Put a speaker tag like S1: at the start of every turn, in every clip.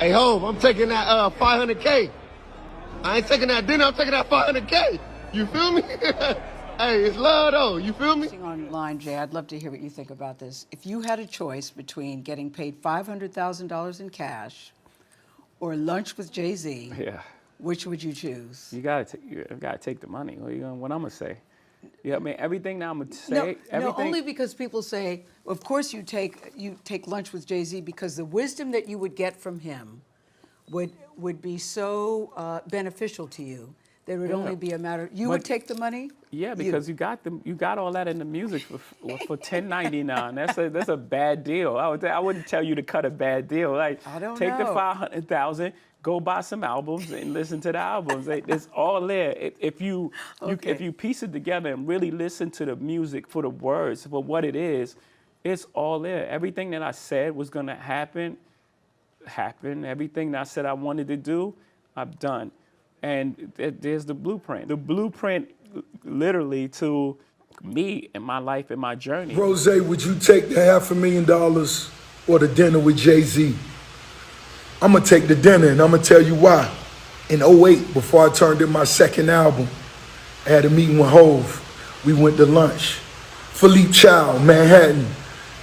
S1: Hey, Hov, I'm taking that 500K. I ain't taking that dinner, I'm taking that 500K. You feel me? Hey, it's love though, you feel me?
S2: Online, Jay, I'd love to hear what you think about this. If you had a choice between getting paid $500,000 in cash or lunch with Jay-Z,
S3: Yeah.
S2: which would you choose?
S3: You gotta take the money. What I'm gonna say? Yeah, I mean everything that I'm gonna say.
S2: No, only because people say, of course you take lunch with Jay-Z because the wisdom that you would get from him would be so beneficial to you. There would only be a matter. You would take the money.
S3: Yeah, because you got all that in the music for $10.99. That's a bad deal. I wouldn't tell you to cut a bad deal. Like
S2: I don't
S3: take
S2: know.
S3: the 500,000, go buy some albums and listen to the albums. It's all there. If you piece it together and really listen to the music for the words for what it is, it's all there. Everything that I said was gonna happen. Everything that I said I wanted to do, I've done. And there's the blueprint. The blueprint literally to me and my life and my journey.
S4: Rose, would you take the $500,000 or the dinner with Jay-Z? I'm going to take the dinner, and I'm going to tell you why. In 2008, before I turned in my second album, I had a meeting with Hov. We went to lunch. Philippe Chow, Manhattan.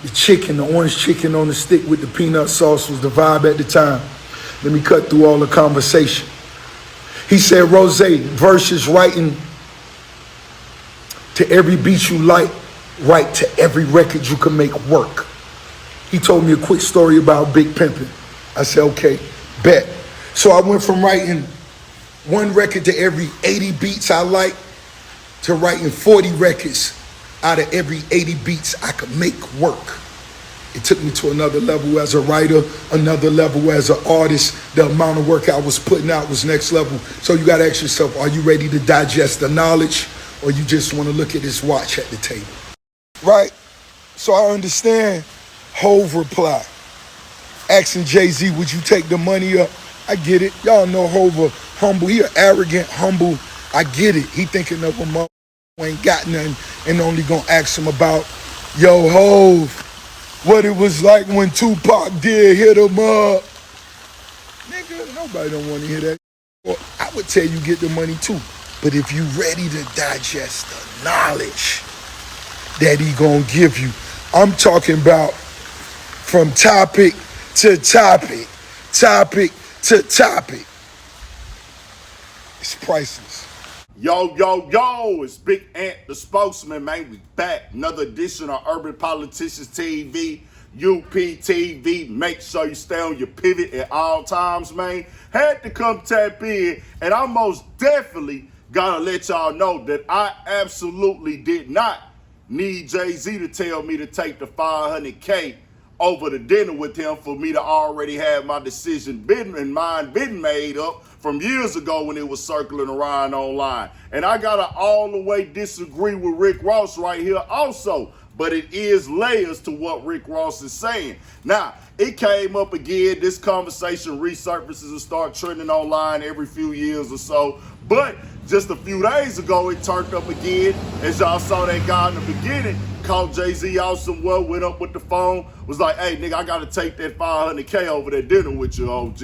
S4: The chicken, the orange chicken on the stick with the peanut sauce was the vibe at the time. Let me cut through all the conversation. He said, Rose, verses writing to every beat you like, write to every record you can make work. He told me a quick story about Big Pimpin'. I said, okay, bet. So I went from writing one record to every 80 beats I like to writing 40 records out of every 80 beats I could make work. It took me to another level as a writer, another level as an artist. The amount of work I was putting out was next level. So you gotta ask yourself, are you ready to digest the knowledge, or you just wanna look at this watch at the table? Right? So I understand Hov reply. Asking Jay-Z, would you take the money up? I get it. Y'all know Hov humble. He an arrogant, humble. I get it. He thinking of a mother who ain't got nothing and only gonna ask him about, yo, Hov, what it was like when Tupac did hit him up. Nigga, nobody don't want to hear that. Well, I would tell you get the money too. But if you ready to digest the knowledge that he gonna give you, I'm talking about from topic to topic, topic to topic. It's priceless.
S5: Yo, yo, yo, it's Big Ant, the spokesman, man. We back. Another edition of Urban Politicians TV, UPTV. Make sure you stay on your pivot at all times, man. Had to come tap in, and I most definitely gotta let y'all know that I absolutely did not need Jay-Z to tell me to take the 500K over the dinner with him for me to already have my decision been made up from years ago when it was circling around online. And I gotta all the way disagree with Rick Ross right here also, but it is layers to what Rick Ross is saying. Now, it came up again, this conversation resurfaces and start trending online every few years or so, but just a few days ago, it turned up again. As y'all saw that guy in the beginning, called Jay-Z out somewhere, went up with the phone, was like, hey, nigga, I gotta take that 500K over that dinner with you, OG.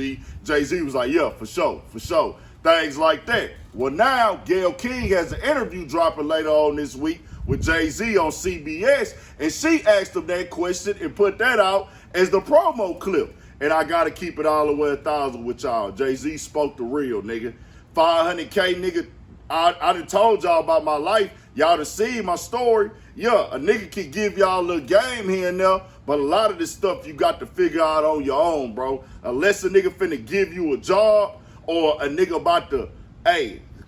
S5: Jay-Z was like, yeah, for sure. Things like that. Well, now, Gayle King has an interview dropping later on this week with Jay-Z on CBS, and she asked him that question and put that out as the promo clip. And I gotta keep it all the way 1,000 with y'all. Jay-Z spoke the real, nigga. 500K, nigga. I done told y'all about my life. Y'all done seen my story. Yeah, a nigga can give y'all a little game here and there, but a lot of this stuff you got to figure out on your own, bro. Unless a nigga finna give you a job or a nigga about to,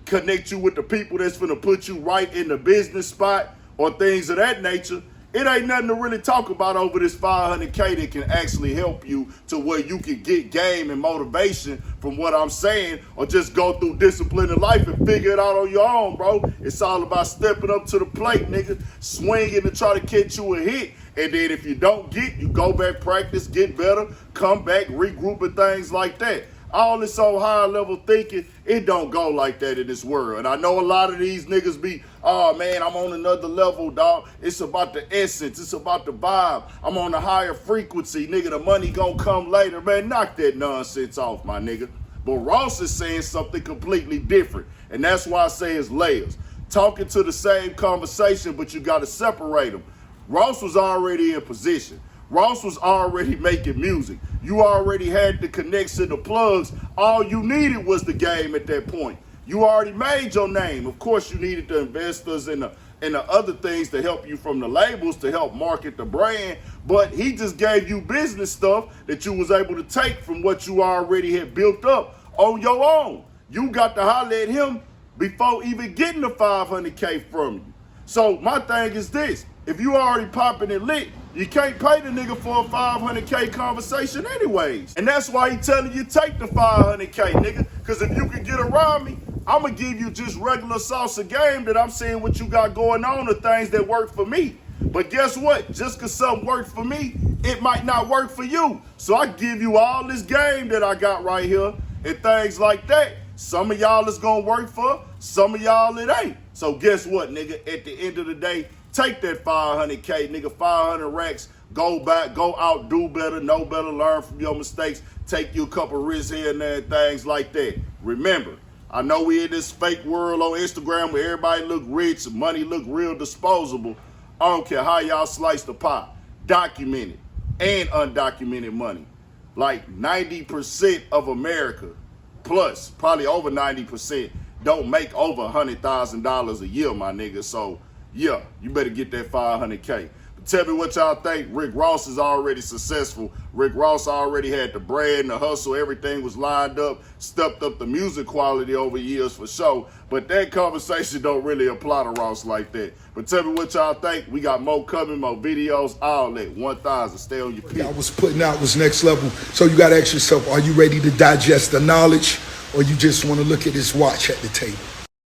S5: connect you with the people that's finna put you right in the business spot or things of that nature, it ain't nothing to really talk about over this 500K that can actually help you to where you can get game and motivation from what I'm saying, or just go through discipline in life and figure it out on your own, bro. It's all about stepping up to the plate, nigga, swinging to try to catch you a hit. And then if you don't get, you go back, practice, get better, come back, regroup and things like that. all this old high level thinking, it don't go like that in this world. And I know a lot of these niggas be, oh man, I'm on another level, dog. It's about the essence. It's about the vibe. I'm on a higher frequency, nigga. The money gonna come later. Man, knock that nonsense off, my nigga. But Ross is saying something completely different. And that's why I say it's layers. Talking to the same conversation, but you gotta separate them. Ross was already in position. Ross was already making music. You already had the connection, the plugs. All you needed was the game at that point. You already made your name. Of course, you needed the investors and the other things to help you from the labels to help market the brand. But he just gave you business stuff that you was able to take from what you already had built up on your own. You got to holler at him before even getting the 500K from you. So my thing is this. If you already popping it lit, you can't pay the nigga for a 500K conversation anyways. And that's why he telling you take the 500K, nigga. Because if you can get around me, I'm going to give you just regular sauce of game that I'm seeing what you got going on, the things that work for me. But guess what? Just because something worked for me, it might not work for you. So I give you all this game that I got right here and things like that. Some of y'all is going to work for, some of y'all it ain't. So guess what, nigga? At the end of the day, take that 500K, nigga, 500 racks, go back, go out, do better, know better, learn from your mistakes, take you a couple risks here and there, and things like that. Remember, I know we in this fake world on Instagram where everybody look rich, money look real disposable. I don't care how y'all slice the pie. Documented and undocumented money. Like 90% of America, plus probably over 90%, don't make over $100,000 a year, my nigga. So yeah, you better get that 500K. But tell me what y'all think. Rick Ross is already successful. Rick Ross already had the brand, the hustle, everything was lined up, stepped up the music quality over years for sure. But that conversation don't really apply to Ross like that. But tell me what y'all think. We got more coming, more videos, all that. 1,000, stay on your feet.
S4: I was putting out was next level. So you got to ask yourself, are you ready to digest the knowledge, or you just want to look at this watch at the table?